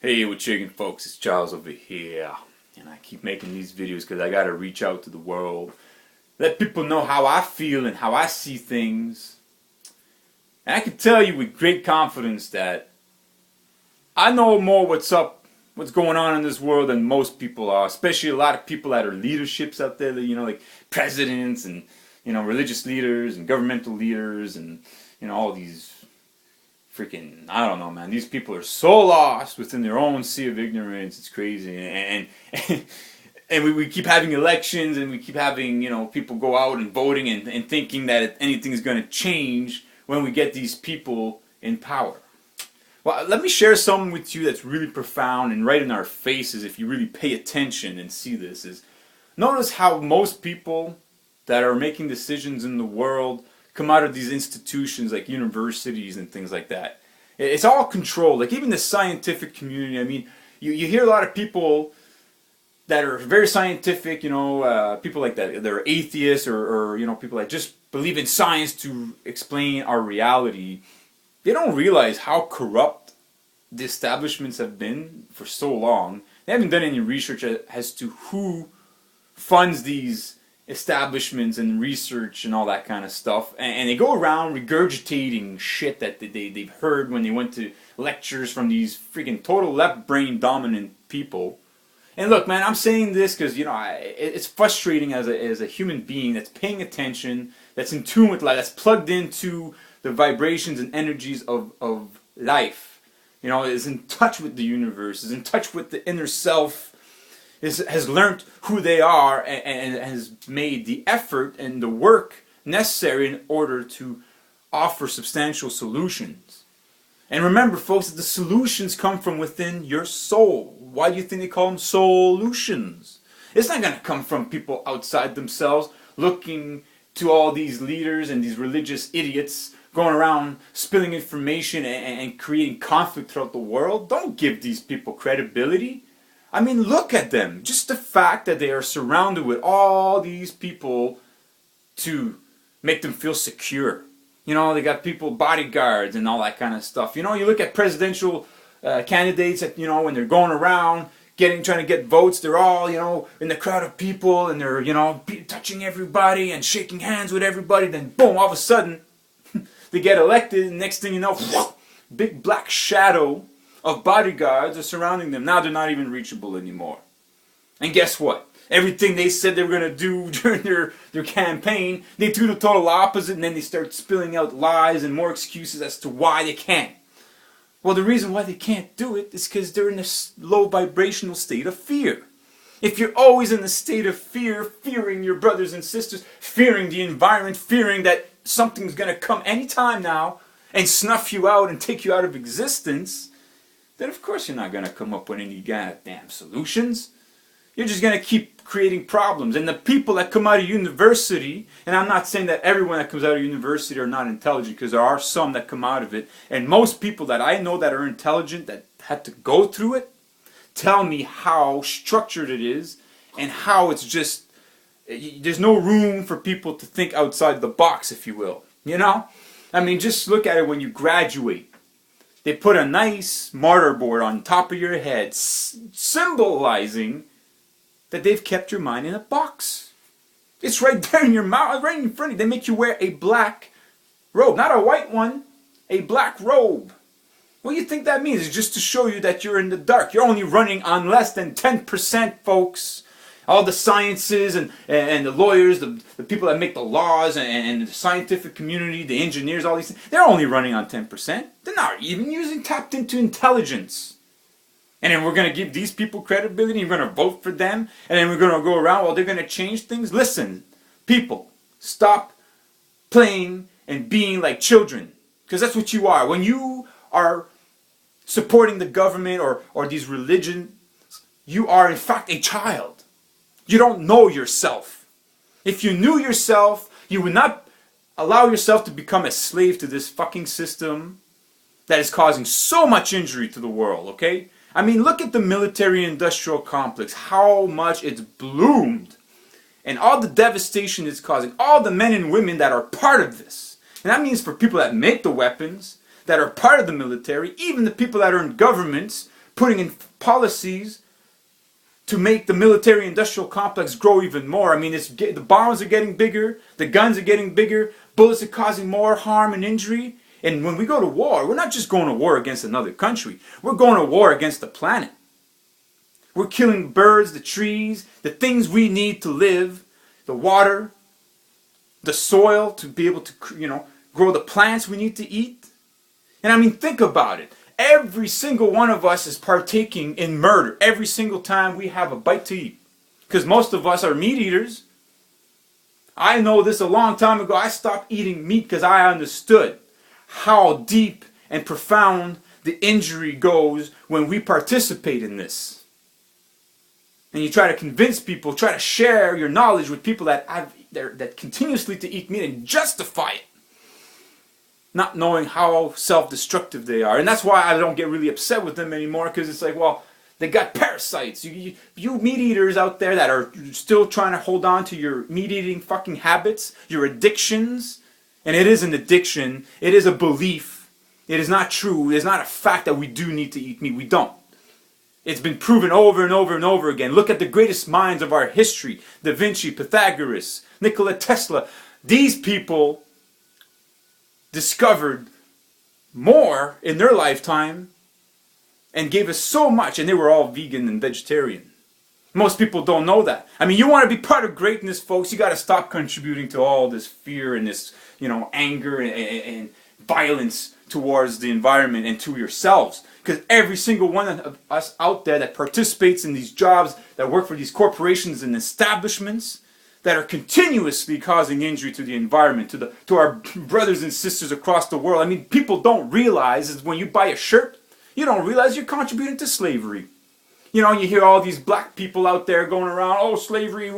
Hey, what's shaking, folks? It's Charles over here, and I keep making these videos because I gotta reach out to the world, let people know how I feel and how I see things. And I can tell you with great confidence that I know more what's going on in this world than most people are, especially a lot of people that are leaderships out there, like presidents and, religious leaders and governmental leaders and, all these freaking, I don't know, man. These people are so lost within their own sea of ignorance. It's crazy. And we keep having elections, and we keep having, people go out and voting and thinking that anything's going to change when we get these people in power. Well, let me share something with you that's really profound and right in our faces if you really pay attention and see this. Is notice how most people that are making decisions in the world come out of these institutions like universities and things like that. It's all controlled. Like even the scientific community. I mean, you hear a lot of people that are very scientific, people like that. They're atheists or people that just believe in science to explain our reality. They don't realize how corrupt the establishments have been for so long. They haven't done any research as to who funds these establishments and research and all that kind of stuff, and they go around regurgitating shit that they've heard when they went to lectures from these freaking total left brain dominant people. And look, man, I'm saying this because it's frustrating as a human being that's paying attention, that's in tune with life, that's plugged into the vibrations and energies of life. Is in touch with the universe, is in touch with the inner self. Has learned who they are and has made the effort and the work necessary in order to offer substantial solutions. And remember, folks, that the solutions come from within your soul. Why do you think they call them solutions? It's not going to come from people outside themselves looking to all these leaders and these religious idiots going around spilling information and creating conflict throughout the world. Don't give these people credibility. I mean, look at them. Just the fact that they are surrounded with all these people to make them feel secure. They got people, bodyguards and all that kind of stuff. You look at presidential candidates that, when they're going around trying to get votes, they're all, in the crowd of people and they're, touching everybody and shaking hands with everybody. Then boom, all of a sudden, they get elected and next thing you know, big black shadow of bodyguards are surrounding them. Now they're not even reachable anymore. And guess what? Everything they said they were going to do during their campaign, they do the total opposite, and then they start spilling out lies and more excuses as to why they can't. Well, the reason why they can't do it is because they're in a low vibrational state of fear. If you're always in the state of fear, fearing your brothers and sisters, fearing the environment, fearing that something's going to come anytime now and snuff you out and take you out of existence, then of course you're not going to come up with any goddamn solutions. You're just going to keep creating problems. And the people that come out of university, and I'm not saying that everyone that comes out of university are not intelligent, because there are some that come out of it, and most people that I know that are intelligent, that had to go through it, tell me how structured it is, and how it's just, there's no room for people to think outside the box, if you will. I mean, just look at it when you graduate. They put a nice martyr board on top of your head, symbolizing that they've kept your mind in a box. It's right there in your mouth, right in front of you. They make you wear a black robe, not a white one, a black robe. What do you think that means? It's just to show you that you're in the dark. You're only running on less than 10%, folks. All the sciences and the lawyers, the people that make the laws and the scientific community, the engineers, all these things, they're only running on 10%. They're not even tapped into intelligence. And then we're going to give these people credibility, and we're going to vote for them, and then we're going to go around, well, they're going to change things. Listen, people, stop playing and being like children, because that's what you are. When you are supporting the government or these religions, you are in fact a child. You don't know yourself. If you knew yourself, you would not allow yourself to become a slave to this fucking system that is causing so much injury to the world, okay? I mean, look at the military-industrial complex, how much it's bloomed, and all the devastation it's causing, all the men and women that are part of this. And that means for people that make the weapons, that are part of the military, even the people that are in governments, putting in policies to make the military-industrial complex grow even more. I mean, the bombs are getting bigger, the guns are getting bigger, bullets are causing more harm and injury. And when we go to war, we're not just going to war against another country. We're going to war against the planet. We're killing birds, the trees, the things we need to live, the water, the soil to be able to, grow the plants we need to eat. And I mean, think about it. Every single one of us is partaking in murder every single time we have a bite to eat. Because most of us are meat eaters. I know this a long time ago. I stopped eating meat because I understood how deep and profound the injury goes when we participate in this. And you try to convince people, try to share your knowledge with people that continuously to eat meat and justify it, not knowing how self-destructive they are. And that's why I don't get really upset with them anymore, because it's like, well, they got parasites. You meat eaters out there that are still trying to hold on to your meat-eating fucking habits, your addictions. And it is an addiction. It is a belief. It is not true. It is not a fact that we do need to eat meat. We don't. It's been proven over and over and over again. Look at the greatest minds of our history. Da Vinci, Pythagoras, Nikola Tesla. These people discovered more in their lifetime and gave us so much, and they were all vegan and vegetarian. Most people don't know that. I mean, you want to be part of greatness, folks, you got to stop contributing to all this fear and this, anger and violence towards the environment and to yourselves. Because every single one of us out there that participates in these jobs, that work for these corporations and establishments, that are continuously causing injury to the environment, to our brothers and sisters across the world. I mean, people don't realize is when you buy a shirt, you don't realize you're contributing to slavery. And you hear all these black people out there going around, oh, slavery.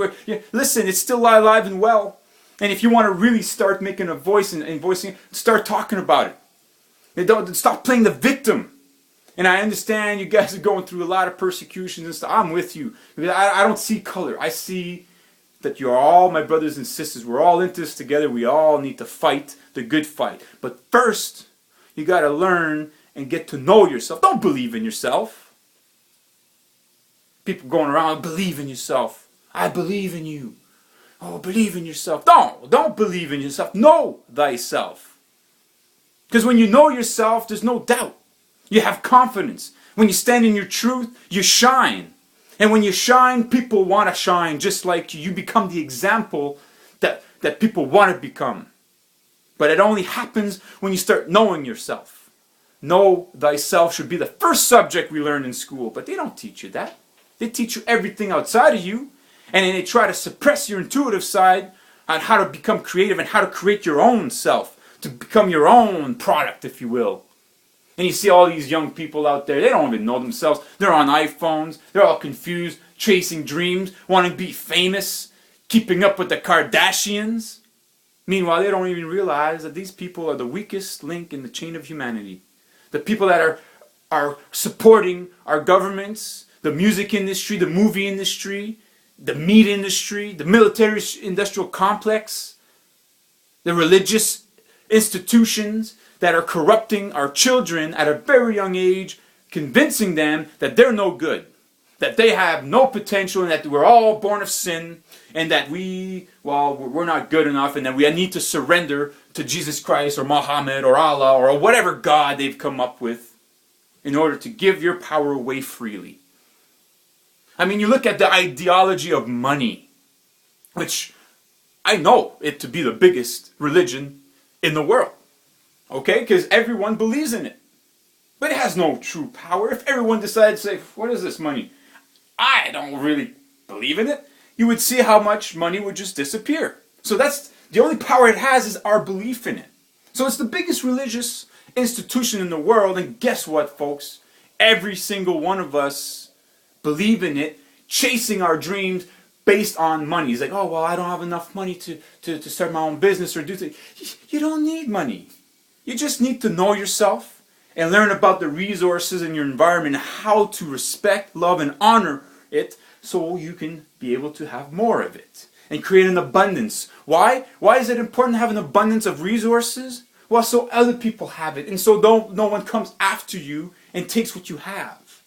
Listen, it's still alive and well. And if you want to really start making a voice and voicing it, start talking about it. Don't stop playing the victim. And I understand you guys are going through a lot of persecutions and stuff. I'm with you. I don't see color. I see that you're all my brothers and sisters. We're all in this together. We all need to fight the good fight. But first, you got to learn and get to know yourself. Don't believe in yourself. People going around, believe in yourself. I believe in you. Oh, believe in yourself. Don't believe in yourself. Know thyself. Because when you know yourself, there's no doubt. You have confidence. When you stand in your truth, you shine. And when you shine, people want to shine just like you. You become the example that people want to become. But it only happens when you start knowing yourself. Know thyself should be the first subject we learn in school. But they don't teach you that. They teach you everything outside of you. And then they try to suppress your intuitive side on how to become creative and how to create your own self. To become your own product, if you will. And you see all these young people out there, they don't even know themselves. They're on iPhones, they're all confused, chasing dreams, wanting to be famous, keeping up with the Kardashians. Meanwhile, they don't even realize that these people are the weakest link in the chain of humanity. The people that are supporting our governments, the music industry, the movie industry, the meat industry, the military-industrial complex, the religious institutions that are corrupting our children at a very young age, convincing them that they're no good, that they have no potential, and that we're all born of sin, and that we're not good enough, and that we need to surrender to Jesus Christ or Muhammad or Allah or whatever God they've come up with in order to give your power away freely. I mean, you look at the ideology of money, which I know it to be the biggest religion in the world. Okay? Because everyone believes in it. But it has no true power. If everyone decided to say, what is this money? I don't really believe in it. You would see how much money would just disappear. So that's the only power it has is our belief in it. So it's the biggest religious institution in the world. And guess what, folks? Every single one of us believe in it, chasing our dreams based on money. It's like, oh, well, I don't have enough money to start my own business or do things. You don't need money. You just need to know yourself and learn about the resources in your environment, how to respect, love, and honor it so you can be able to have more of it and create an abundance. Why? Why is it important to have an abundance of resources? Well, so other people have it, and so no one comes after you and takes what you have.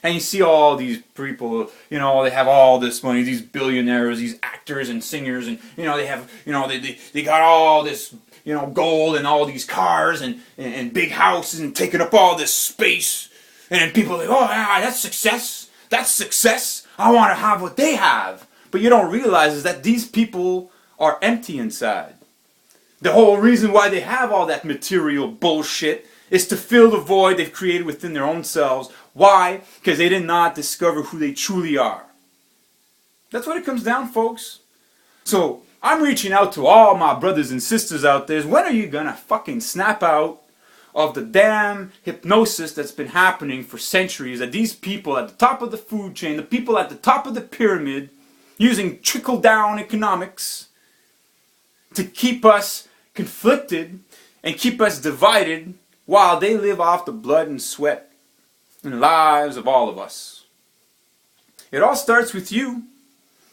And you see all these people, you know, they have all this money, these billionaires, these actors and singers, and, you know, they have, you know, they got all this, you know, gold and all these cars and big houses and taking up all this space. And people are like, oh, yeah, that's success. That's success. I want to have what they have. But you don't realize is that these people are empty inside. The whole reason why they have all that material bullshit is to fill the void they've created within their own selves. Why? Because they did not discover who they truly are. That's what it comes down, folks. So, I'm reaching out to all my brothers and sisters out there. When are you gonna fucking snap out of the damn hypnosis that's been happening for centuries, that these people at the top of the food chain, the people at the top of the pyramid, using trickle-down economics to keep us conflicted and keep us divided while they live off the blood and sweat and lives of all of us. It all starts with you.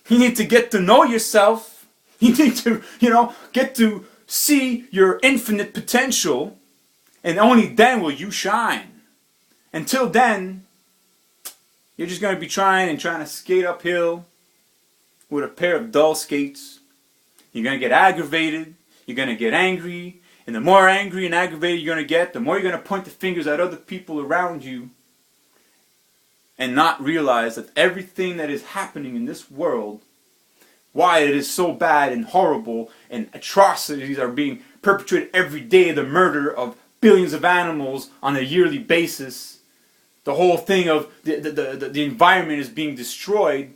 You need to get to know yourself. You need to, get to see your infinite potential, and only then will you shine. Until then, you're just going to be trying to skate uphill with a pair of dull skates. You're going to get aggravated. You're going to get angry. And the more angry and aggravated you're going to get, the more you're going to point the fingers at other people around you and not realize that everything that is happening in this world, why it is so bad and horrible and atrocities are being perpetrated every day, the murder of billions of animals on a yearly basis, the whole thing of the environment is being destroyed.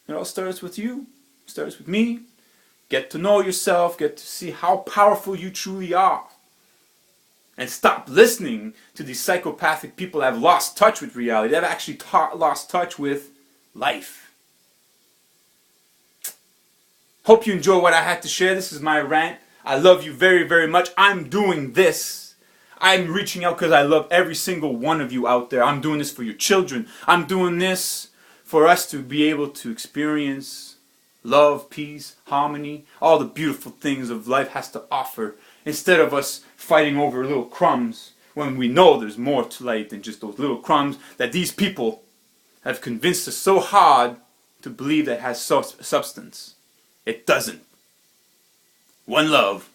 It all starts with you, it starts with me. Get to know yourself, get to see how powerful you truly are. And stop listening to these psychopathic people that have lost touch with reality. They've actually lost touch with life. Hope you enjoy what I had to share. This is my rant. I love you very, very much. I'm doing this. I'm reaching out because I love every single one of you out there. I'm doing this for your children. I'm doing this for us to be able to experience love, peace, harmony, all the beautiful things of life has to offer, instead of us fighting over little crumbs when we know there's more to life than just those little crumbs that these people have convinced us so hard to believe that has substance. It doesn't. One love.